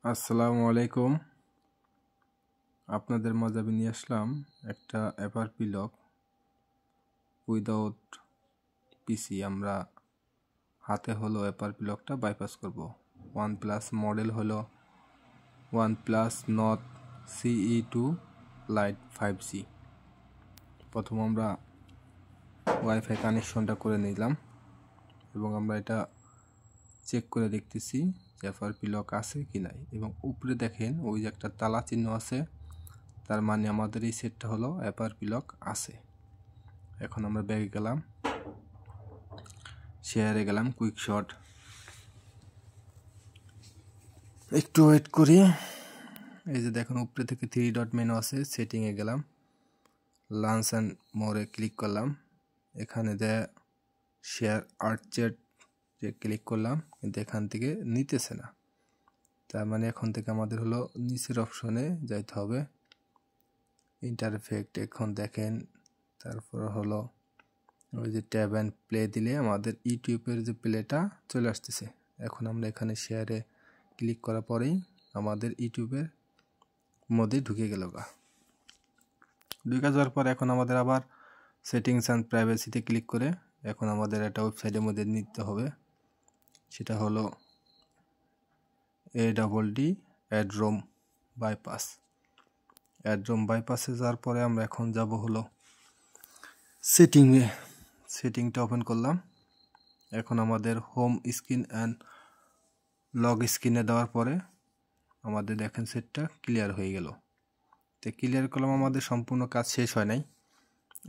আসসালামু আলাইকুম। আপনাদের মাঝে আমি নিয়ে আসলাম একটা এফআরপি লক উইদাউট পিসি। আমরা হাতে হলো এফআরপি লকটা বাইপাস করব। OnePlus মডেল হলো OnePlus Nord CE2 Lite 5G। প্রথম আমরা ওয়াইফাই কানেকশনটা করে নিলাম এবং আমরা এটা চেক করে দেখতেছি যে এফআরপি লক আছে কি নাই। এবং উপরে দেখেন ওই যে একটা তালা চিহ্ন আছে, তার মানে আমাদের এই সেটটা হলো এফআরপি লক আছে। এখন আমরা ব্যাগে গেলাম, শেয়ারে গেলাম, কুইক শট, একটু ওয়েট করি। এই যে দেখুন উপরে থেকে 3 ডট মেনু আছে, সেটিংয়ে গেলাম, লাঞ্চ অ্যান্ড মোরে ক্লিক করলাম। এখানে শেয়ার আর্টচেট যে ক্লিক করলাম, কিন্তু এখান থেকে নিতেছে না। তার মানে এখন থেকে আমাদের হলো নিচের অপশনে যাইতে হবে, ইন্টারফেক্ট। এখন দেখেন তারপর হলো ওই যে ট্যাব অ্যান্ড প্লে দিলে আমাদের ইউটিউবের যে প্লেটা চলে আসতেছে। এখন আমরা এখানে শেয়ারে ক্লিক করার পরেই আমাদের ইউটিউবের মধ্যে ঢুকে গেল। ঢুকে যাওয়ার পর এখন আমাদের আবার সেটিংস অ্যান্ড প্রাইভেসিতে ক্লিক করে এখন আমাদের একটা ওয়েবসাইটের মধ্যে নিতে হবে। সেটা হলো ADD অ্যাড্রোম বাইপাস। অ্যাড্রোম বাইপাসে যাওয়ার পরে আমরা এখন যাব হলো সেটিংটা ওপেন করলাম। এখন আমাদের হোম স্ক্রিন অ্যান্ড লগ স্ক্রিনে দেওয়ার পরে আমাদের দেখেন সেটটা ক্লিয়ার হয়ে গেল। তো ক্লিয়ার করলাম, আমাদের সম্পূর্ণ কাজ শেষ হয় নাই।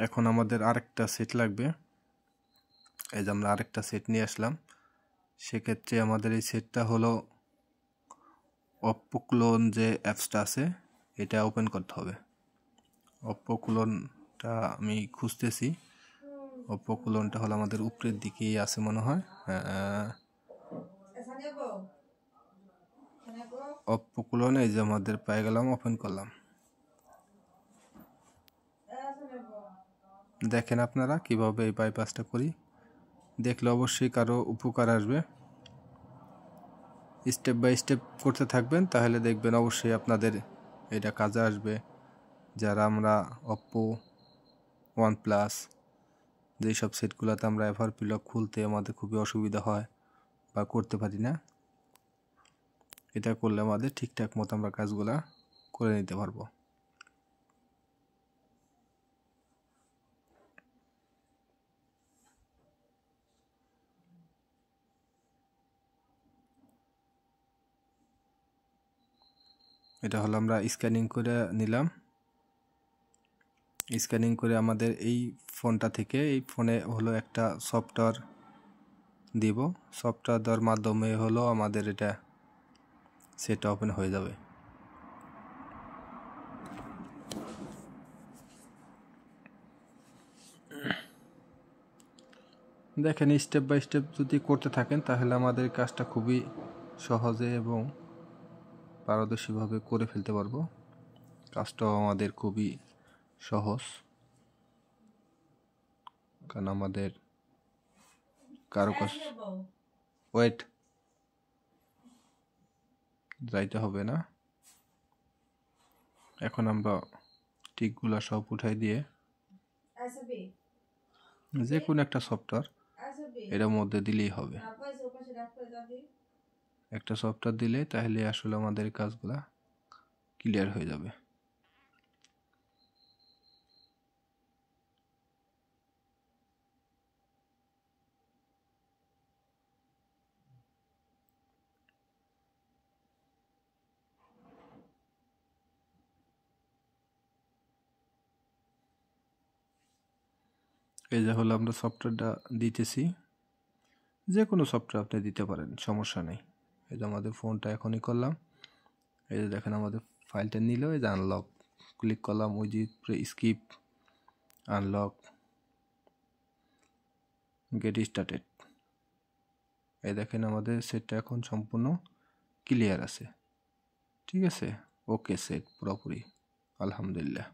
এখন আমাদের আরেকটা সেট লাগবে। এই যে আমরা আরেকটা সেট নিয়ে আসলাম। সেক্ষেত্রে আমাদের এই সেটটা হলো অপ্পো ক্লোন যে অ্যাপসটা আছে এটা ওপেন করতে হবে। অপ্পো ক্লোনটা আমি খুঁজতেছি। অপ্পো ক্লোনটা হলো আমাদের উপরের দিকেই আছে মনে হয়। অপ্পো ক্লোন এই যে আমাদের পেয়ে গেলাম, ওপেন করলাম। দেখেন আপনারা কিভাবে এই বাইপাসটা করি, দেখলে অবশ্যই কারো উপকার আসবে। স্টেপ বাই স্টেপ করতে থাকবেন, তাহলে দেখবেন অবশ্যই আপনাদের এটা কাজে আসবে। যারা আমরা অপ্পো, ওয়ানপ্লাস যেসব সেটগুলোতে আমরা এফআরপি লক খুলতে আমাদের খুবই অসুবিধা হয় বা করতে পারি না, এটা করলে আমাদের ঠিকঠাক মতো আমরা কাজগুলা করে নিতে পারবো। এটা হলো আমরা স্ক্যানিং করে নিলাম। স্ক্যানিং করে আমাদের এই ফোনটা থেকে এই ফোনে হলো একটা সফটওয়্যার দিব। সফটওয়্যার দেওয়ার মাধ্যমে হলো আমাদের এটা সেট ওপেন হয়ে যাবে। দেখেন স্টেপ বাই স্টেপ যদি করতে থাকেন তাহলে আমাদের কাজটা খুবই সহজে এবং পারদর্শীভাবে করে ফেলতে পারবো। কাজটাও আমাদের খুবই সহজ, কারণ আমাদের কারো কাজ ওয়েট যাইতে হবে না। এখন আমরা টিকগুলা সব উঠাই দিয়ে যে কোনো একটা সফটওয়্যার এটার মধ্যে দিলেই হবে। একটা সফটওয়্যার দিলে তাহলে আসলে আমাদের কাজগুলা ক্লিয়ার হয়ে যাবে। এই যে হলো আমরা সফটওয়্যারটা দিতেছি, যে কোনো সফটওয়্যার আপনি দিতে পারেন, সমস্যা নেই। এই যে আমাদের ফোনটা এখনই করলাম। এই যে দেখেন আমাদের ফাইলটা নিল, এই যে আনলক ক্লিক করলাম, ওই যে স্কিপ আনলক গেট স্টার্টেড। এই দেখেন আমাদের সেটটা এখন সম্পূর্ণ ক্লিয়ার আছে। ঠিক আছে, ওকে সেট পুরোপুরি, আলহামদুলিল্লাহ।